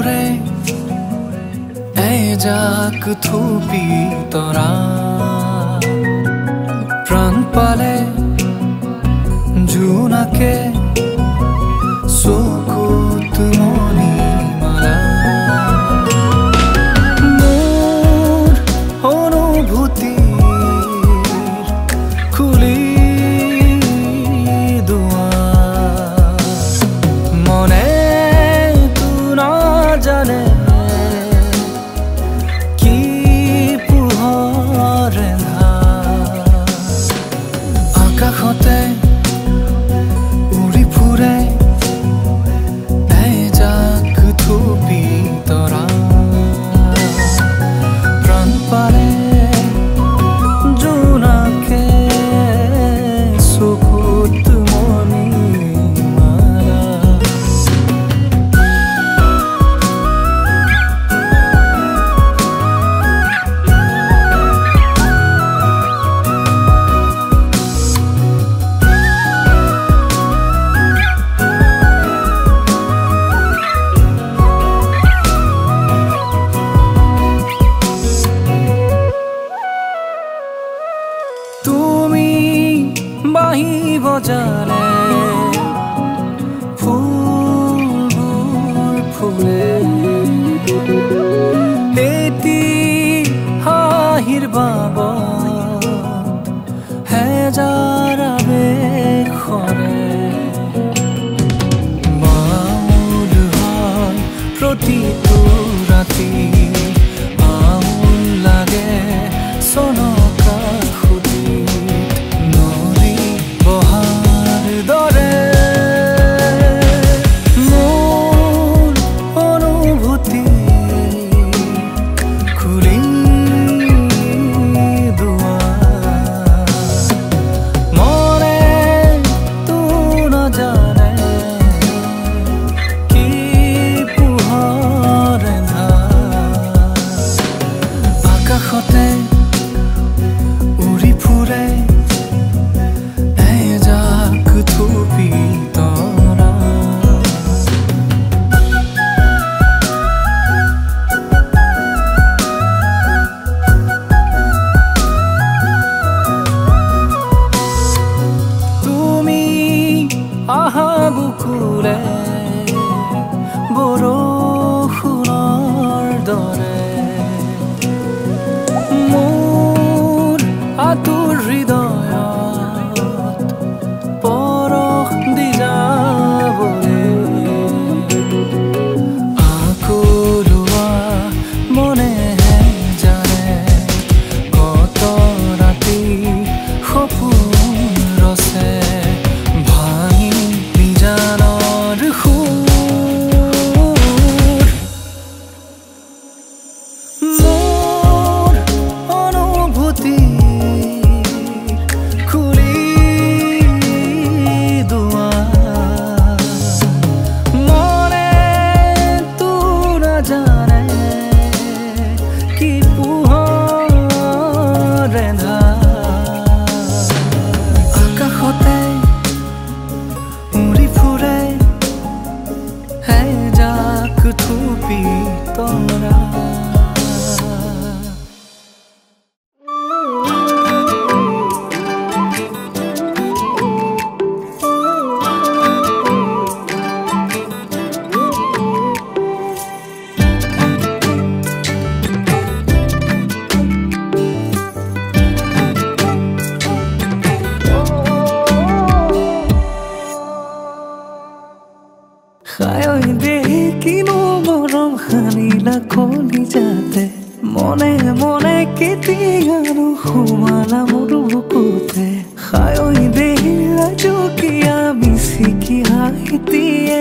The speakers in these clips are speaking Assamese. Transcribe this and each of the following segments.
ফুৰে এজাক থুপি তৰা প্ৰাণ পালে জোনাকে চকুত মণিমালা মোৰ অনুভূতিৰ খুলি দুৱাৰ মনে তো নাজানে কি পোহৰ ৰেন্ধা আকাশতে উৰি ফুৰে এজাক থুপি তৰা প্ৰাণ পালে জোনাকে চকুত মণিমালা তুমি বাঁহী বজালে ফুলবোৰ ফুলে এটি হাঁহিৰ বাবত হেজাৰ আবেশৰে বাউল হয় প্ৰতিটো ৰাতি আউল লাগে চনকা নদী বহাৰ দৰে মোৰ অনুভূতি খুলি দুৱাৰ মনে তো নাজানে কি পোহৰ ৰেন্ধা আকাশতে উৰি ফুৰে এজাক থুপি তৰা তুমি আহা বুকুলে বৰষুণৰ দৰে মোৰ আতুৰ হৃদয়ত পৰশ দি যাবলে আকলোৱা মনেহে জানে কত ৰাতি সপোন ৰচে ভাঙি নিজানৰ সুৰ মোৰ অনুভূতি খুলি দুৱাৰ মনে তো নাজানে কি পোহৰ ৰেন্ধা আকাশতে উৰি ফুৰে এজাক থুপি তৰা খায়ই দেহি কিনো মৰম সানিলা কলিজাতে মনে মনে কেতিয়ানো সোমালা মোৰ বুকুতে খায়ই দেহি ৰাজকীয়া মিচিকি হাঁহিটিয়ে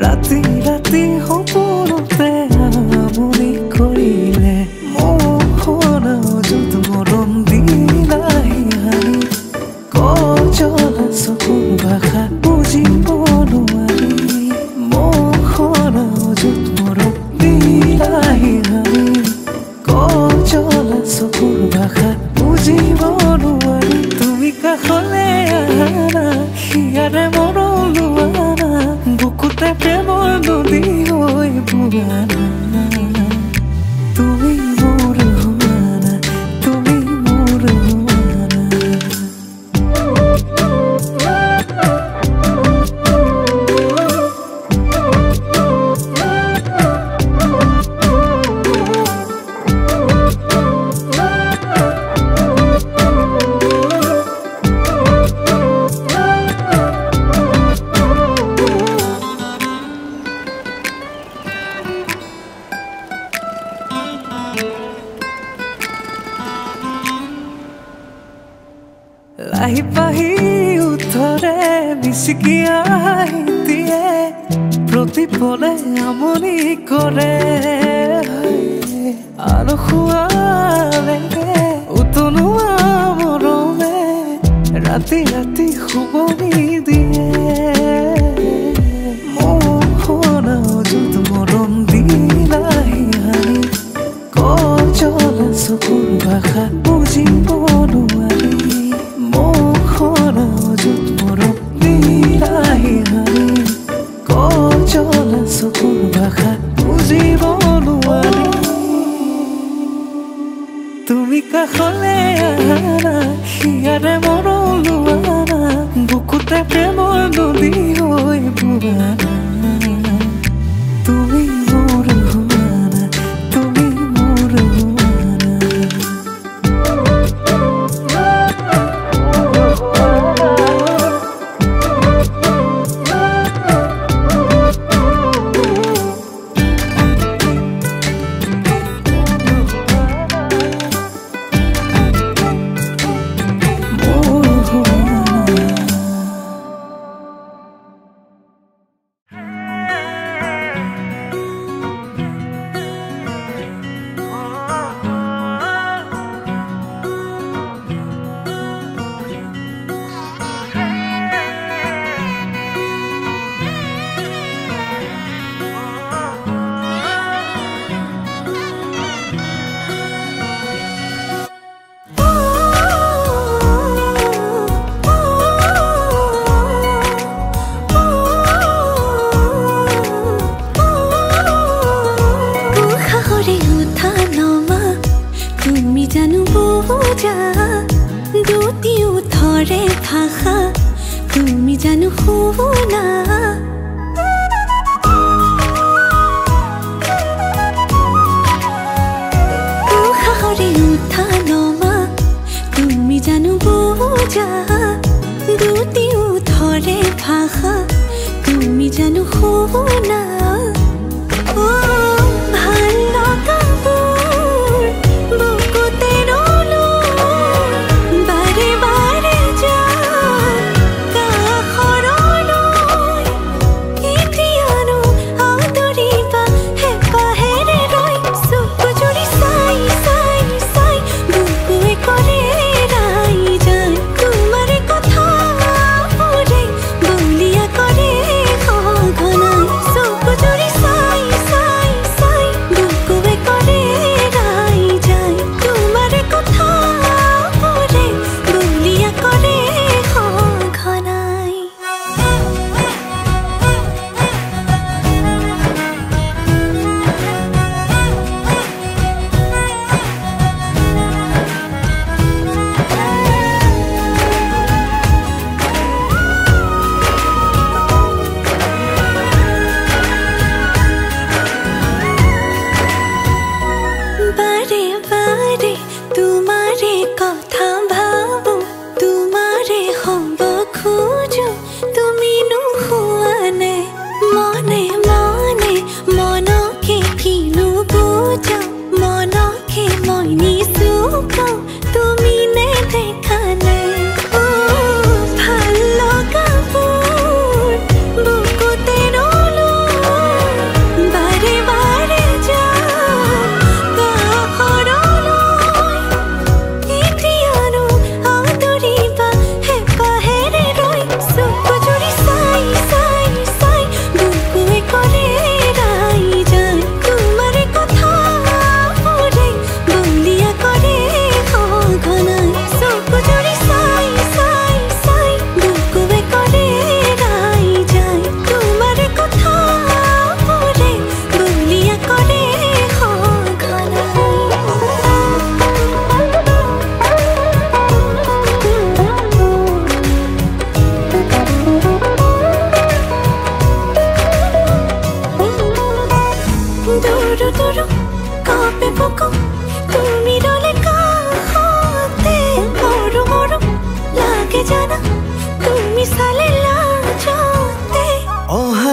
ৰাতি ৰাতি সপোনতে আমনি কৰিলে মোহনা য'ত মৰম দিলাহি হানি কজলা চকুৰ ভাষা বুজিব নোৱাৰি মোহনা য'ত মৰম দিলাহি হানি কজলা পাহি পাহি উঠৰে মিচিকি দিয়ে প্ৰতিপলে আমনি কৰে আৰু খুৱালে উতলোৱা মৰমে ৰাতি ৰাতি শুবনি দিয়ে মোহন অযুত মৰম দিলাহি হানি কজলা চকুৰ ভাষা বুজিব নোৱাৰি মোহন অযুত মৰম দিলাহি হানি কজলা চকুৰ ভাষা বুজিব নোৱাৰি তুমি কাষলে আহা হিয়াৰে মৰম লোৱা বুকুতে প্ৰেমৰ নদী হৈ বুৱা তুমি মোৰ হোৱানা তুমি মোৰ হোৱানা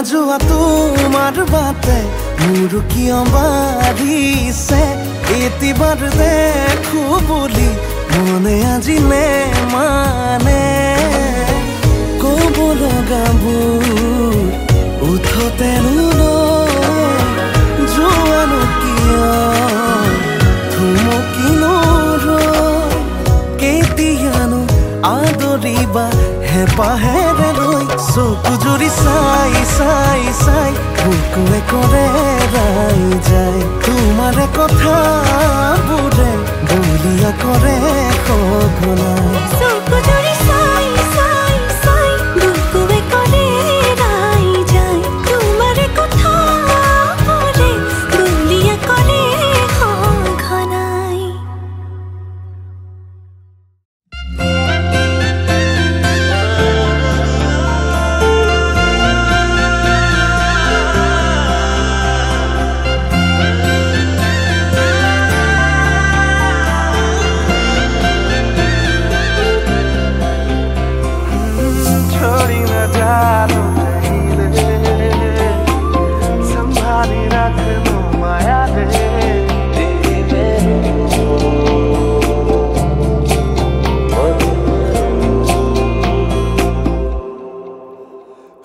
যোৱা তোমাৰ বাটে মোৰ কিয় বাঢ়িছে এতিবাৰ দেখো বুলি মনে আজিলে মানে ক'ব লগাবোৰ উঠতে যোৱানো কিয় থুমকিনো কেতিয়ানো আদৰিবা হেঁপাহেৰে লৈ চকু জুৰি চাই চাই চাই বুকুৱে কৰে ৰাই যায় তোমাৰে কথাবোৰে বলিয়া কৰে সঘনাই চকু জুৰি চাই চাই চাই বুকুৱে কৰে ৰাই যায় তোমাৰে কথাবোৰে বলিয়া কৰে সঘনাই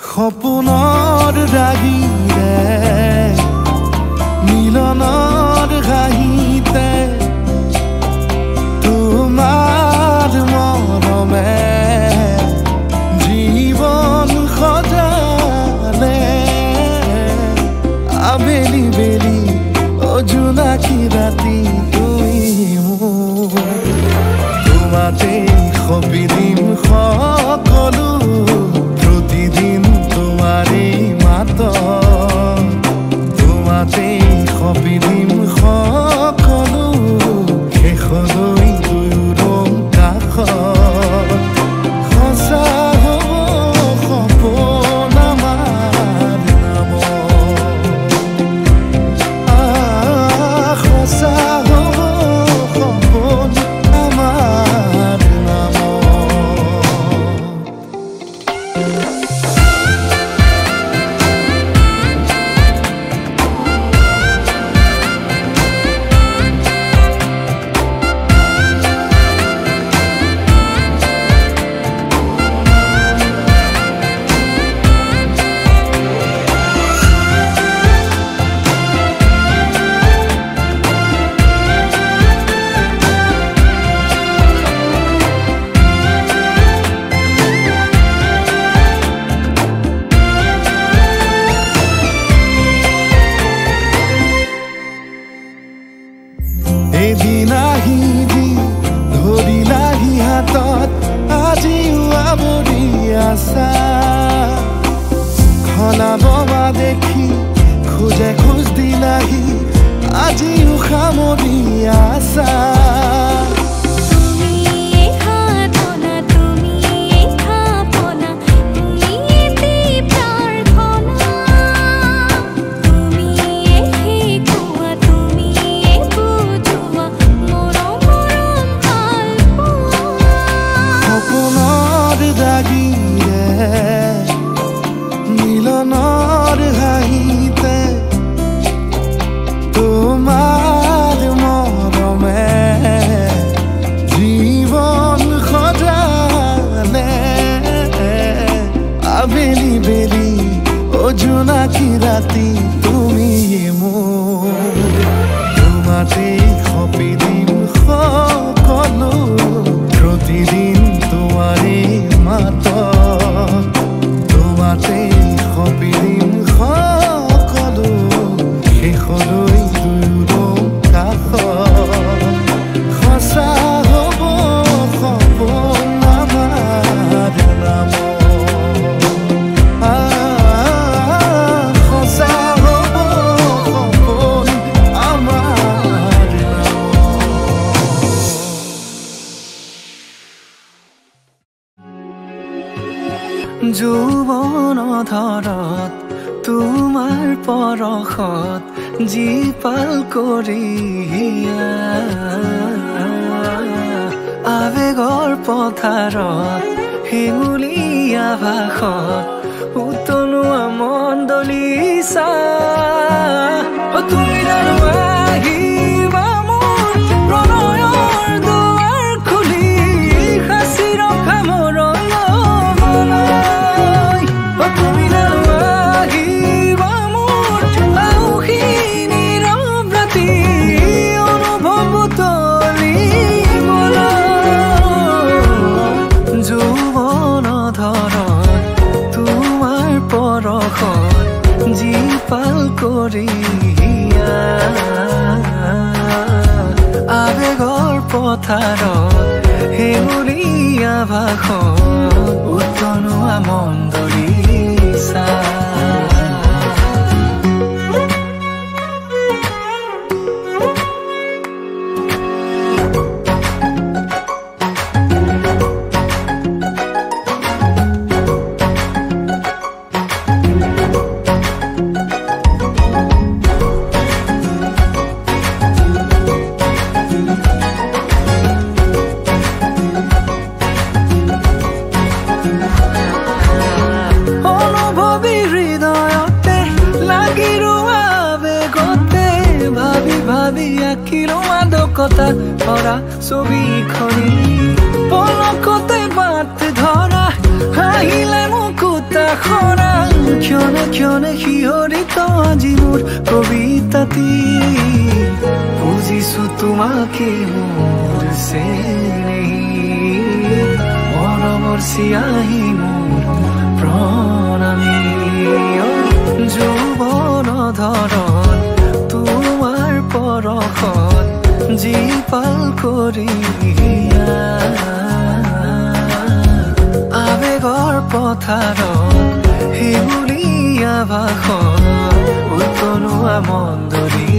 সপোনৰ ৰাগিৰে মিলনৰ ঘাঁহিতে তোমাৰ মৰমে জীৱন সজালে আবেলি বেলি জোনাকী ৰাতি তুমি তোমাতে সপি দিম সকলো প্ৰতিদিন তোমাৰে মাত তোমাতে সপি দিম সকলো শেষলৈ দুয়োৰ কাষত সঁচা হ'ব সপোন আমাৰ নামত সঁচা হ'ব সপোন আমাৰ নামত এদিন আহিবি ধৰিলাহি হাতত আজিও আৱৰি আছা খলাববা দেখি খোজে খোজ দিলাহি আজিও সামৰি আছা মিলনৰ হাঁহিতে তোমাৰ মৰমে জীৱন সজালে আবেলি বেলি জোনাকী ৰাতি তুমি মোৰ তোমাতে সপি দিম সকলো প্ৰতিদিন তোমাৰে মাত তোমাতে সপি দিম সকলো শেষলৈ দুয়োৰ কাষত সঁচা হ'ব সপোন আমাৰ নামত সঁচা হ'ব সপোন আমাৰ নামত যৌৱন ধৰত তোমাৰ পৰশত জীপাল কৰি আবেগৰ পথাৰত হেঙুলীয়া ভাষত উতলোৱা মণ্ডলীচা তুমি জানো আহিবা মোৰ প্ৰণয়ৰ দুৱাৰ খুলি পথাৰত হেঙুলীয়া ভাষত উতনোৱা মন্দৰী ভৰা ছবিখনি পলকতে বাট ধৰা হাঁহিলে মুকুতা খৰা ক্ষণে ক্ষণে শিহৰিত আজি মোৰ কবিতাটি বুজিছো তোমাকে মোৰ চেনেহী মৰমৰ চিয়াহী মোৰ প্ৰণামী যৌৱন ধৰণ তোমাৰ পৰশত জীপাল কৰি আবেগৰ পথাৰত হেঙুলীয়া ভাষত উতনোৱা মন্দৰী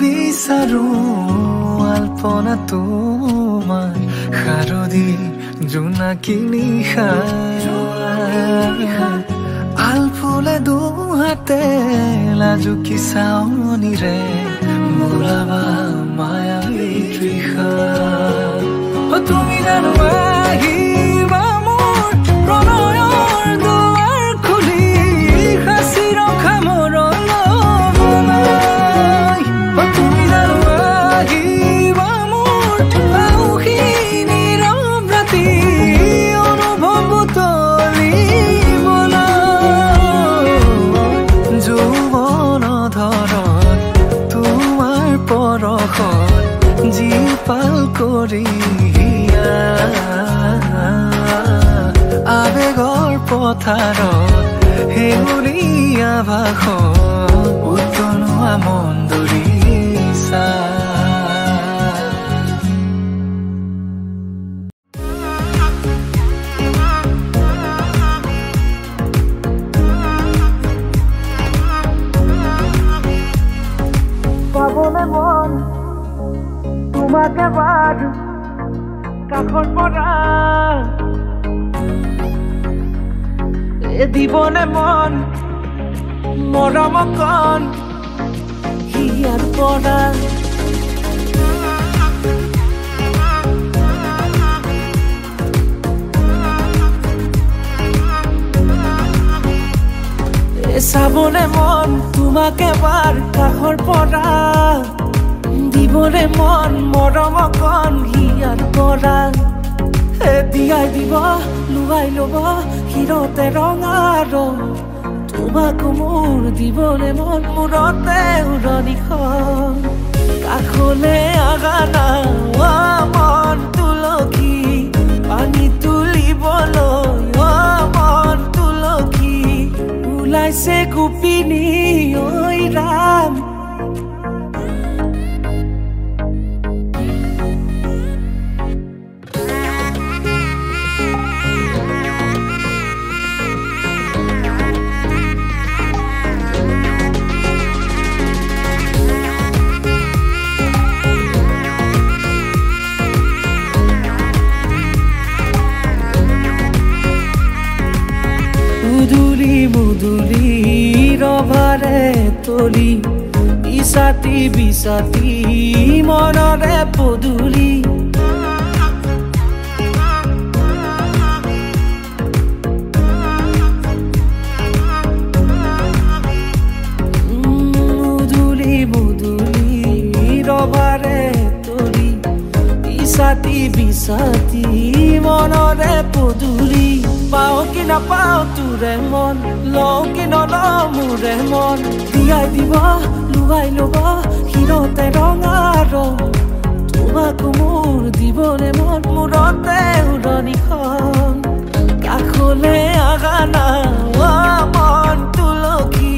বিচাৰো আলপনা তোমাৰ শাৰদী জোনাকী নিশা আলফুলে দুহাতে লাজুকী চাৱনিৰে বোলাবা মায়াবী তৃষা তুমি জানো আহিবা মোৰ প্ৰণয়ৰ দুৱাৰ খুলি সাঁচি ৰখা মোৰ জীপাল কৰি আবেগৰ পথাৰত হেঙুলীয়া ভাষত উতনোৱা মন্দৰী পাবলে মন তোমাকে বাদ কাষৰ পৰা দিবনে মন মৰম কণ হিয়াৰ পৰা চাবলে মন তোমাকে বাদ কাষৰ পৰা দিবনে মন মৰম কণ হিয়াৰ পৰা দিয়াই দিব লুৱাই ল'ব হিৰতে ৰঙা ৰং তোমাক মোৰ দিবনে মন মূৰতে উৰণিখন কাষলে আগানা মন তুলসী পানী তুলিবলৈ মন তুলসী ওলাইছে গোপিনী ঐ ৰাম মুদুলি ৰভাৰে তলি বিছাতি বিছাতি মনৰে পদুলি মুদুলি মুদুলি ৰভাৰে তলি ইছাতি বিচাতি মনৰে পদূলি পাওঁ কি নাপাওঁ তোৰে মন লওঁ কি নলওঁ মোৰে মন দিয়াই দিব লুৱাই ল'ব শিৰতে ৰঙা ৰং তোমাক মোৰ দিবনে মন মূৰতে উৰণিখন কাষলে আগা না মন তুলসী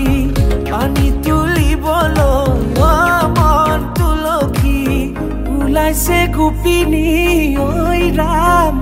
পানী তুলিবলৈ মন তুলসী ওলাইছে গোপিনী ঐ ৰাম